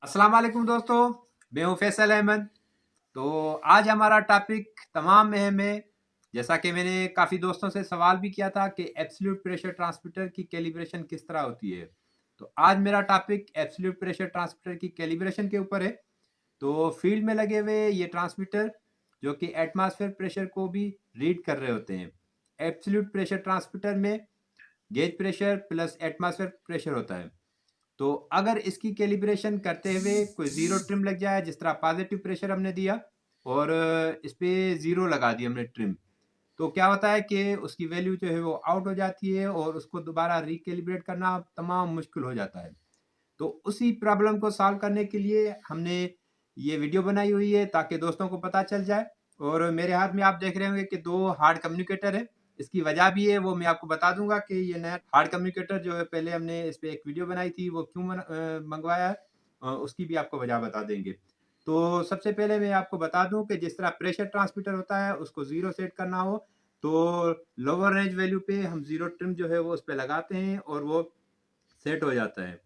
अस्सलाम वालेकुम दोस्तों, मैं हूं फैसल अहमद। तो आज हमारा टॉपिक तमाम अहम है। जैसा कि मैंने काफ़ी दोस्तों से सवाल भी किया था कि एब्सोल्यूट प्रेशर ट्रांसमीटर की कैलिब्रेशन किस तरह होती है। तो आज मेरा टॉपिक एब्सोल्यूट प्रेशर ट्रांसमीटर की कैलिब्रेशन के ऊपर है। तो फील्ड में लगे हुए ये ट्रांसमीटर जो कि एटमॉस्फेयर प्रेशर को भी रीड कर रहे होते हैं। एब्सोल्यूट प्रेशर ट्रांसमीटर में gauge pressure plus atmosphere pressure होता है। तो अगर इसकी कैलिब्रेशन करते हुए कोई ज़ीरो ट्रिम लग जाए, जिस तरह पॉजिटिव प्रेशर हमने दिया और इस पे ज़ीरो लगा दी हमने ट्रिम, तो क्या होता है कि उसकी वैल्यू जो है वो आउट हो जाती है और उसको दोबारा रिकैलिब्रेट करना तमाम मुश्किल हो जाता है। तो उसी प्रॉब्लम को सॉल्व करने के लिए हमने ये वीडियो बनाई हुई है ताकि दोस्तों को पता चल जाए। और मेरे हाथ में आप देख रहे होंगे कि दो हार्ड कम्युनिकेटर है। इसकी वजह भी है, वो मैं आपको बता दूंगा कि ये नया हार्ड कम्युनिकेटर जो है पहले हमने इस पे एक वीडियो बनाई थी वो क्यों मंगवाया है, उसकी भी आपको वजह बता देंगे। तो सबसे पहले मैं आपको बता दूं कि जिस तरह प्रेशर ट्रांसमीटर होता है उसको ज़ीरो सेट करना हो तो लोअर रेंज वैल्यू पे हम ज़ीरो ट्रिम जो है वो उस पर लगाते हैं और वो सेट हो जाता है।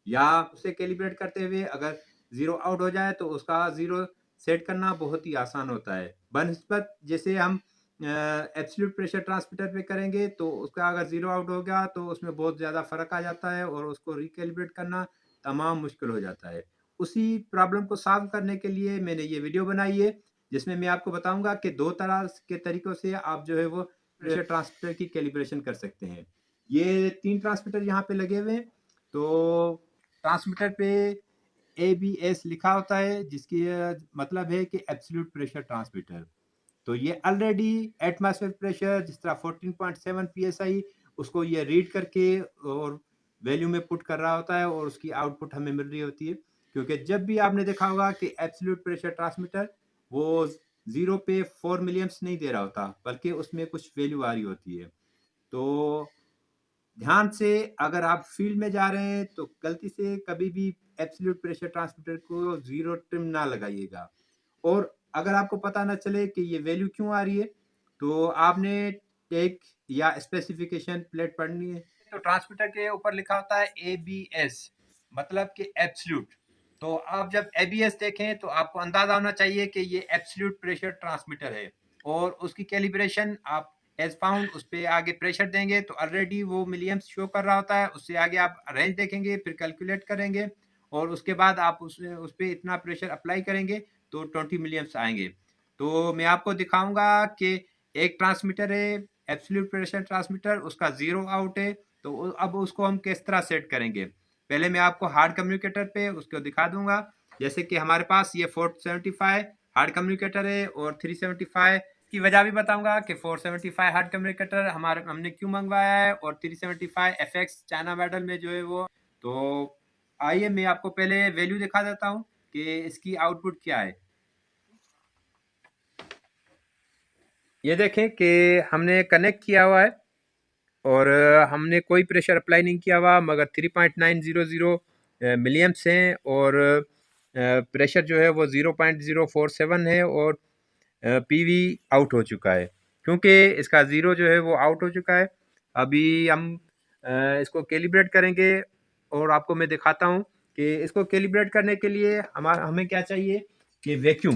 या उसे कैलिब्रेट करते हुए अगर ज़ीरो आउट हो जाए तो उसका ज़ीरो सेट करना बहुत ही आसान होता है। बनस्पत जैसे हम एब्सोल्यूट प्रेशर ट्रांसमीटर पे करेंगे तो उसका अगर ज़ीरो आउट हो गया तो उसमें बहुत ज़्यादा फ़र्क आ जाता है और उसको रिकैलिब्रेट करना तमाम मुश्किल हो जाता है। उसी प्रॉब्लम को सॉल्व करने के लिए मैंने ये वीडियो बनाई है, जिसमें मैं आपको बताऊँगा कि 2 तरह के तरीकों से आप जो है वो प्रेशर ट्रांसमीटर की कैलिब्रेशन कर सकते हैं। ये 3 ट्रांसमीटर यहाँ पे लगे हुए हैं। तो ट्रांसमीटर पे एबीएस लिखा होता है, जिसकी मतलब है कि एब्सोल्यूट प्रेशर ट्रांसमीटर। तो ये ऑलरेडी एटमॉस्फेयर प्रेशर जिस तरह 14.7 पीएसआई उसको ये रीड करके और वैल्यू में पुट कर रहा होता है और उसकी आउटपुट हमें मिल रही होती है। क्योंकि जब भी आपने देखा होगा कि एब्सोल्यूट प्रेशर ट्रांसमीटर वो जीरो पे 4 मिलियम्स नहीं दे रहा होता, बल्कि उसमें कुछ वैल्यू आ रही होती है। तो ध्यान से अगर आप फील्ड में जा रहे हैं तो गलती से कभी भी एब्सोल्यूट प्रेशर ट्रांसमीटर को ज़ीरो ट्रिम ना लगाइएगा। और अगर आपको पता ना चले कि ये वैल्यू क्यों आ रही है, तो आपने टेक या स्पेसिफिकेशन प्लेट पढ़नी है। तो ट्रांसमीटर के ऊपर लिखा होता है एबीएस, मतलब कि एब्सोल्यूट। तो आप जब एबीएस देखें तो आपको अंदाजा होना चाहिए कि ये एब्सोल्यूट प्रेशर ट्रांसमीटर है और उसकी कैलिब्रेशन आप एज फाउंड उस पर आगे प्रेशर देंगे तो ऑलरेडी वो मिलियम्स शो कर रहा होता है। उससे आगे आप रेंज देखेंगे, फिर कैलकुलेट करेंगे और उसके बाद आप उस पर इतना प्रेशर अप्लाई करेंगे तो 20 मिलियम्स आएंगे। तो मैं आपको दिखाऊंगा कि एक ट्रांसमीटर है एब्सोल्यूट प्रेशर ट्रांसमीटर, उसका ज़ीरो आउट है। तो अब उसको हम किस तरह सेट करेंगे, पहले मैं आपको हार्ड कम्युनिकेटर पे उसको दिखा दूंगा। जैसे कि हमारे पास ये 475 हार्ड कम्युनिकेटर है और 375 की वजह भी बताऊंगा कि 475 हार्ड कम्युनिकेटर हमारे हमने क्यों मंगवाया है और 375 एफएक्स चाइना मॉडल में जो है वो। तो आइए मैं आपको पहले वैल्यू दिखा देता हूँ कि इसकी आउटपुट क्या है। ये देखें कि हमने कनेक्ट किया हुआ है और हमने कोई प्रेशर अप्लाई नहीं किया हुआ, मगर 3.900 मिलियम्स हैं और प्रेशर जो है वो 0.047 है और पीवी आउट हो चुका है क्योंकि इसका ज़ीरो जो है वो आउट हो चुका है। अभी हम इसको कैलिब्रेट करेंगे और आपको मैं दिखाता हूँ कि इसको कैलिब्रेट करने के लिए हमें क्या चाहिए कि वैक्यूम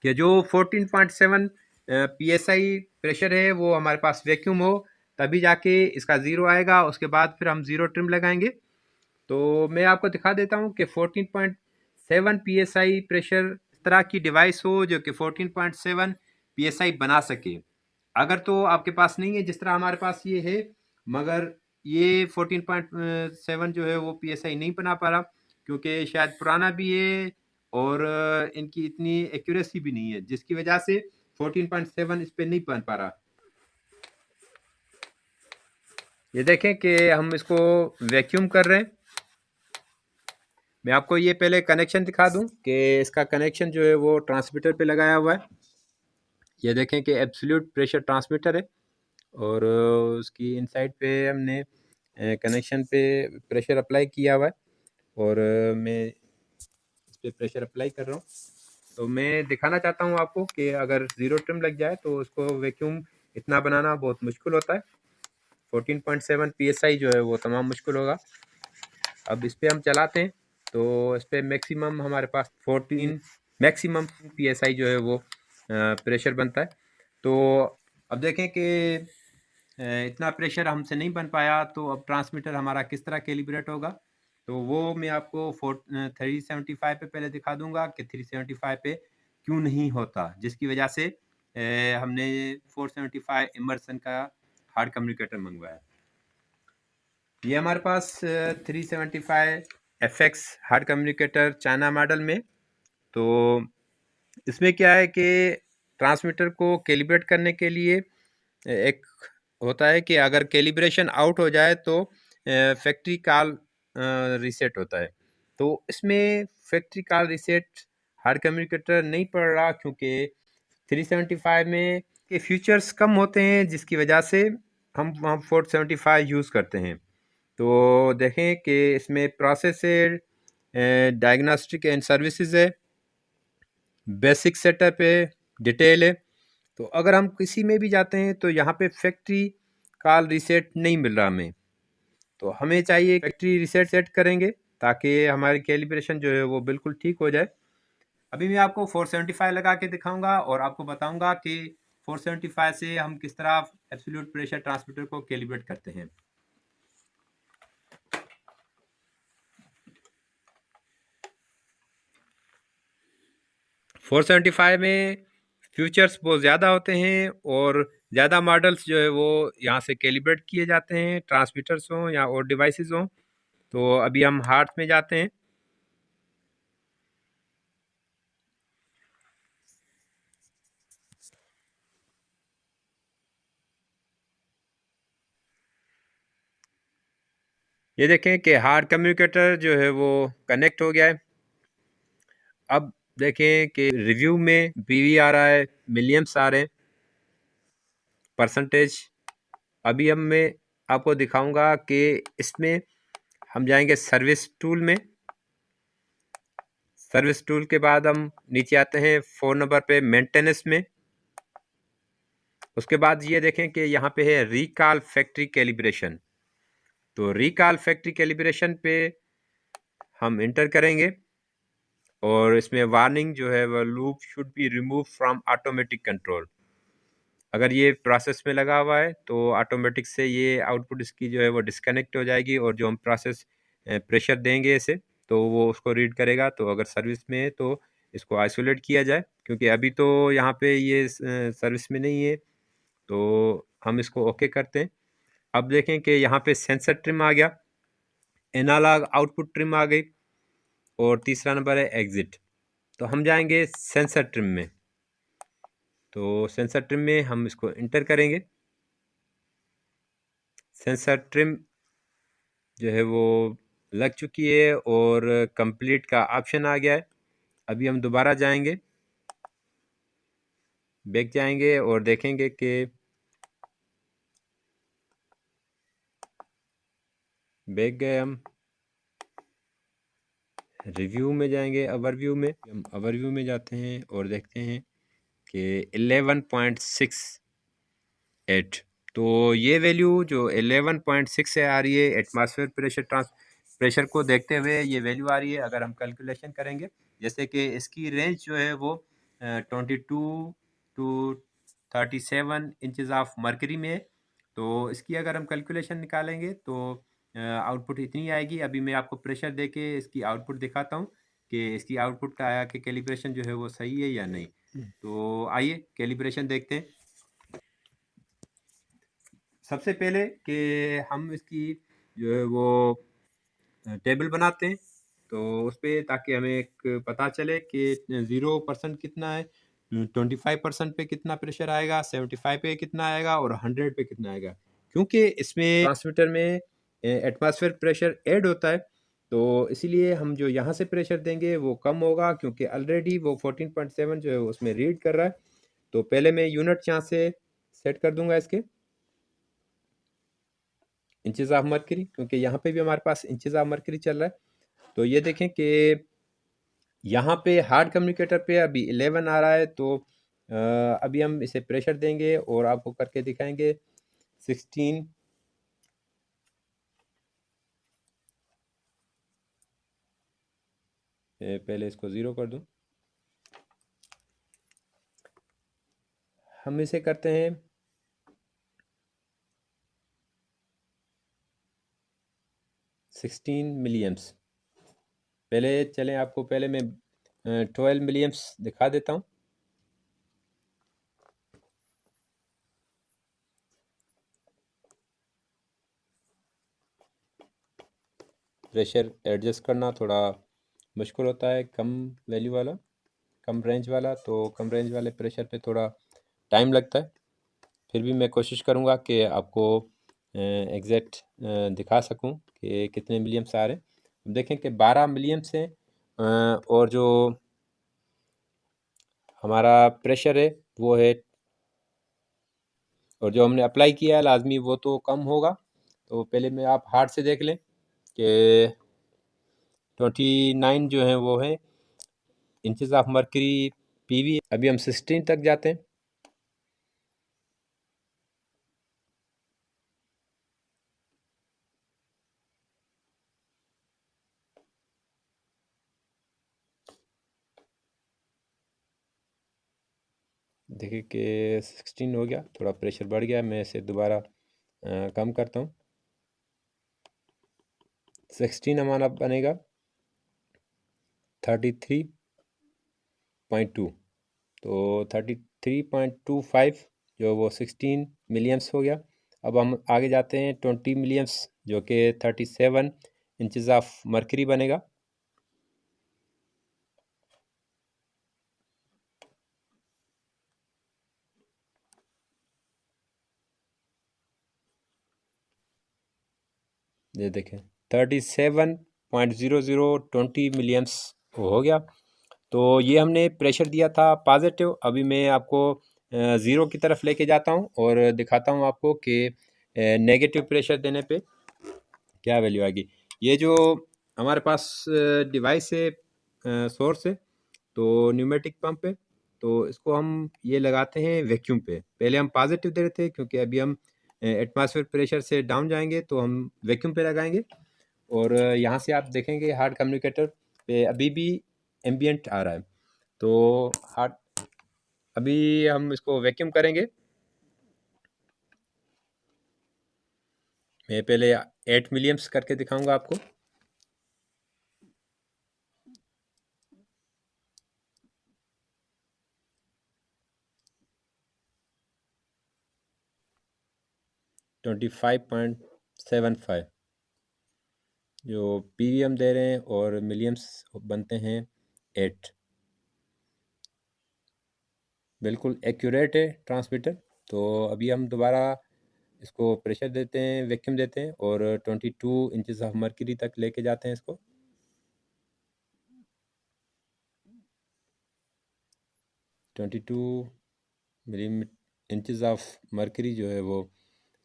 कि जो 14.7 पीएसआई प्रेशर है वो हमारे पास वैक्यूम हो, तभी जाके इसका ज़ीरो आएगा। उसके बाद फिर हम ज़ीरो ट्रिम लगाएंगे। तो मैं आपको दिखा देता हूँ कि 14.7 पीएसआई प्रेशर इस तरह की डिवाइस हो जो कि 14.7 पीएसआई बना सके। अगर तो आपके पास नहीं है जिस तरह हमारे पास ये है, मगर ये 14.7 जो है वो पीएसआई नहीं बना पा रहा क्योंकि शायद पुराना भी है और इनकी इतनी एक्यूरेसी भी नहीं है, जिसकी वजह से 14.7 इस पे नहीं बन पा रहा। ये देखें कि हम इसको वैक्यूम कर रहे हैं। मैं आपको ये पहले कनेक्शन दिखा दूं कि इसका कनेक्शन जो है वो ट्रांसमीटर पे लगाया हुआ है। ये देखें कि एब्सोल्यूट प्रेशर ट्रांसमीटर है और उसकी इनसाइड पे हमने कनेक्शन पे प्रेशर अप्लाई किया हुआ है और मैं इस पे प्रेशर अप्लाई कर रहा हूँ। तो मैं दिखाना चाहता हूँ आपको कि अगर ज़ीरो ट्रिम लग जाए तो उसको वैक्यूम इतना बनाना बहुत मुश्किल होता है। 14.7 पीएसआई जो है वो तमाम मुश्किल होगा। अब इस पर हम चलाते हैं तो इस पर मैक्सिमम हमारे पास 14 मैक्सिमम PSI जो है वो प्रेशर बनता है। तो अब देखें कि इतना प्रेशर हमसे नहीं बन पाया, तो अब ट्रांसमीटर हमारा किस तरह कैलिब्रेट होगा, तो वो मैं आपको 375 पे पहले दिखा दूंगा कि 375 पे क्यों नहीं होता, जिसकी वजह से हमने 475 इमर्सन का हार्ड कम्युनिकेटर मंगवाया। ये हमारे पास 375 FX hard communicator China model में। तो इसमें क्या है कि ट्रांसमीटर को कैलिब्रेट करने के लिए एक होता है कि अगर कैलिब्रेशन आउट हो जाए तो फैक्ट्री कॉल रीसेट होता है। तो इसमें factory call reset hard communicator नहीं पड़ रहा, क्योंकि 375 में के फीचर्स कम होते हैं, जिसकी वजह से हम 475 यूज़ करते हैं। तो देखें कि इसमें प्रोसेस है, डायग्नोस्टिक एंड सर्विसेज है, बेसिक सेटअप है, डिटेल है। तो अगर हम किसी में भी जाते हैं तो यहाँ पे फैक्ट्री कॉल रीसेट नहीं मिल रहा हमें, तो हमें चाहिए फैक्ट्री रीसेट सेट करेंगे ताकि हमारी कैलिब्रेशन जो है वो बिल्कुल ठीक हो जाए। अभी मैं आपको 475 लगा के दिखाऊंगा और आपको बताऊंगा कि 475 से हम किस तरह एब्सोल्यूट प्रेशर ट्रांसमीटर को कैलिब्रेट करते हैं। फोर 475 में फीचर्स बहुत ज़्यादा होते हैं और ज़्यादा मॉडल्स जो है वो यहाँ से कैलिब्रेट किए जाते हैं, ट्रांसमीटर्स हों या और डिवाइसेस हों। तो अभी हम हार्ट में जाते हैं। ये देखें कि हार्ट कम्युनिकेटर जो है वो कनेक्ट हो गया है। अब देखें कि रिव्यू में PV आ रहा है, मिलियम्स आ रहे हैं, परसेंटेज। अभी अब मैं आपको दिखाऊंगा कि इसमें हम जाएंगे सर्विस टूल में। सर्विस टूल के बाद हम नीचे आते हैं 4 नंबर पे मेंटेनेंस में। उसके बाद ये देखें कि यहाँ पे है रिकॉल फैक्ट्री कैलिब्रेशन। तो रिकॉल फैक्ट्री कैलिब्रेशन पे हम इंटर करेंगे और इसमें वार्निंग जो है वह loop should be remove from automatic control. अगर ये प्रोसेस में लगा हुआ है तो ऑटोमेटिक से ये आउटपुट इसकी जो है वो डिस्कनेक्ट हो जाएगी और जो हम प्रोसेस प्रेशर देंगे इसे तो वो उसको रीड करेगा। तो अगर सर्विस में है तो इसको आइसोलेट किया जाए, क्योंकि अभी तो यहाँ पे ये सर्विस में नहीं है। तो हम इसको ओके करते हैं। अब देखें कि यहाँ पे सेंसर ट्रिम आ गया, एनालॉग आउटपुट ट्रिम आ गई और तीसरा नंबर है एग्जिट। तो हम जाएंगे सेंसर ट्रिम में। तो सेंसर ट्रिम में हम इसको इंटर करेंगे। सेंसर ट्रिम जो है वो लग चुकी है और कंप्लीट का ऑप्शन आ गया है। अभी हम दोबारा जाएंगे, बैक जाएंगे और देखेंगे कि बैक गए, हम रिव्यू में जाएंगे, ओवरव्यू में। हम ओवरव्यू में जाते हैं और देखते हैं कि 11.68। तो ये वैल्यू जो 11.6 से आ रही है, एटमॉस्फेयर प्रेशर को देखते हुए ये वैल्यू आ रही है। अगर हम कैलकुलेशन करेंगे, जैसे कि इसकी रेंज जो है वो 22 टू 37 इंचेस ऑफ मरकरी में है। तो इसकी अगर हम कैलकुलेशन निकालेंगे तो आउटपुट इतनी आएगी। अभी मैं आपको प्रेशर दे के इसकी आउटपुट दिखाता हूँ कि इसकी आउटपुट का आया कि कैलिब्रेशन जो है वो सही है या नहीं। तो आइए कैलिब्रेशन देखते हैं। सबसे पहले कि हम इसकी जो है वो टेबल बनाते हैं, तो उस पर ताकि हमें एक पता चले कि 0% कितना है, 25% पे कितना प्रेशर आएगा, 75 पे कितना आएगा और 100 पे कितना आएगा। क्योंकि इसमें ट्रांसमीटर में एटमॉस्फेयर प्रेशर ऐड होता है, तो इसीलिए हम जो यहाँ से प्रेशर देंगे वो कम होगा, क्योंकि ऑलरेडी वो 14.7 जो है उसमें रीड कर रहा है। तो पहले मैं यूनिट यहाँ से सेट कर दूंगा इसके इंचेस ऑफ मरकरी, क्योंकि यहाँ पे भी हमारे पास इंचेस ऑफ मरकरी चल रहा है। तो ये देखें कि यहाँ पे हार्ड कम्युनिकेटर पे अभी 11 आ रहा है। तो अभी हम इसे प्रेशर देंगे और आपको करके दिखाएंगे 16। पहले इसको ज़ीरो कर दूं। हम इसे करते हैं 16 मिलियम्स। पहले चलें, आपको पहले मैं 12 मिलियम्स दिखा देता हूँ। प्रेशर एडजस्ट करना थोड़ा मुश्किल होता है, कम वैल्यू वाला, कम रेंज वाला, तो कम रेंज वाले प्रेशर पे थोड़ा टाइम लगता है। फिर भी मैं कोशिश करूँगा कि आपको एग्जैक्ट दिखा सकूँ कि कितने मिलियम्स आ रहे हैं। हम देखें कि 12 मिलियम्स हैं, और जो हमारा प्रेशर है वो है, और जो हमने अप्लाई किया है लाजमी वो तो कम होगा। तो पहले में आप हार्ड से देख लें कि 29 जो है वो है इंचेस ऑफ मर्करी पीवी। अभी हम 16 तक जाते हैं। देखिए कि 16 हो गया, थोड़ा प्रेशर बढ़ गया। मैं इसे दोबारा कम करता हूँ। 16 हमारा बनेगा 33.2। तो 33.25 जो वो 16 मिलियम्स हो गया। अब हम आगे जाते हैं 20 मिलियम्स, जो कि 37 इंचेस ऑफ मर्करी बनेगा। ये देखें 37.0020 मिलियम्स हो गया। तो ये हमने प्रेशर दिया था पॉजिटिव। अभी मैं आपको ज़ीरो की तरफ लेके जाता हूँ और दिखाता हूँ आपको कि नेगेटिव प्रेशर देने पे क्या वैल्यू आएगी। ये जो हमारे पास डिवाइस है, सोर्स है, तो न्यूमेटिक पंप है, तो इसको हम ये लगाते हैं वैक्यूम पे। पहले हम पॉजिटिव दे रहे थे, क्योंकि अभी हम एटमॉस्फेयर प्रेशर से डाउन जाएंगे तो हम वैक्यूम पे लगाएंगे। और यहाँ से आप देखेंगे हार्ड कम्युनिकेटर पे अभी भी एम्बियंट आ रहा है। तो हार्ड, अभी हम इसको वैक्यूम करेंगे। मैं पहले 8 मिलियम्स करके दिखाऊंगा आपको। ट्वेंटी 25.75 जो पीवीएम दे रहे हैं, और मिलियम्स बनते हैं 8। बिल्कुल एक्यूरेट है ट्रांसमीटर। तो अभी हम दोबारा इसको प्रेशर देते हैं, वैक्यूम देते हैं, और 22 इंचेस ऑफ मर्करी तक लेके जाते हैं इसको। 22 मिलीमीटर इंचेस ऑफ मर्करी जो है वो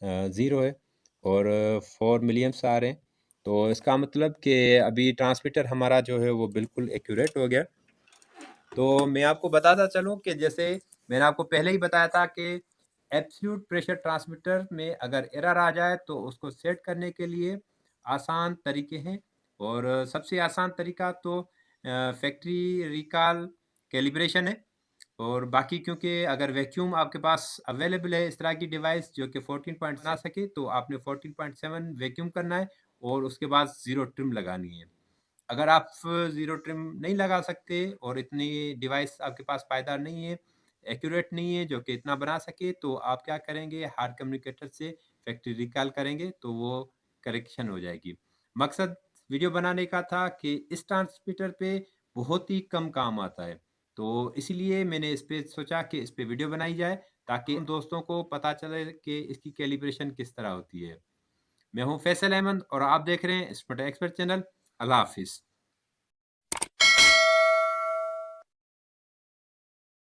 ज़ीरो है, और 4 मिलियम्स आ रहे हैं। तो इसका मतलब कि अभी ट्रांसमीटर हमारा जो है वो बिल्कुल एक्यूरेट हो गया। तो मैं आपको बताता चलूँ कि जैसे मैंने आपको पहले ही बताया था कि एब्सोल्यूट प्रेशर ट्रांसमीटर में अगर एरर आ जाए तो उसको सेट करने के लिए आसान तरीके हैं। और सबसे आसान तरीका तो फैक्ट्री रिकॉल कैलिब्रेशन है। और बाकी क्योंकि अगर वैक्यूम आपके पास अवेलेबल है इस तरह की डिवाइस जो कि 14 पॉइंट ना सके, तो आपने 14.7 वैक्यूम करना है और उसके बाद ज़ीरो ट्रिम लगानी है। अगर आप ज़ीरो ट्रिम नहीं लगा सकते और इतनी डिवाइस आपके पास पायदार नहीं है, एक्यूरेट नहीं है जो कि इतना बना सके, तो आप क्या करेंगे, हार्ड कम्युनिकेटर से फैक्ट्री रिकॉल करेंगे तो वो करेक्शन हो जाएगी। मकसद वीडियो बनाने का था कि इस ट्रांसमीटर पे बहुत ही कम काम आता है, तो इसीलिए मैंने इस पे सोचा कि इस पे वीडियो बनाई जाए ताकि उन दोस्तों को पता चले कि इसकी कैलिब्रेशन किस तरह होती है। मैं हूं फैसल अहमद और आप देख रहे हैं स्मार्ट एक्सपर्ट चैनल। अल्लाह हाफिज़।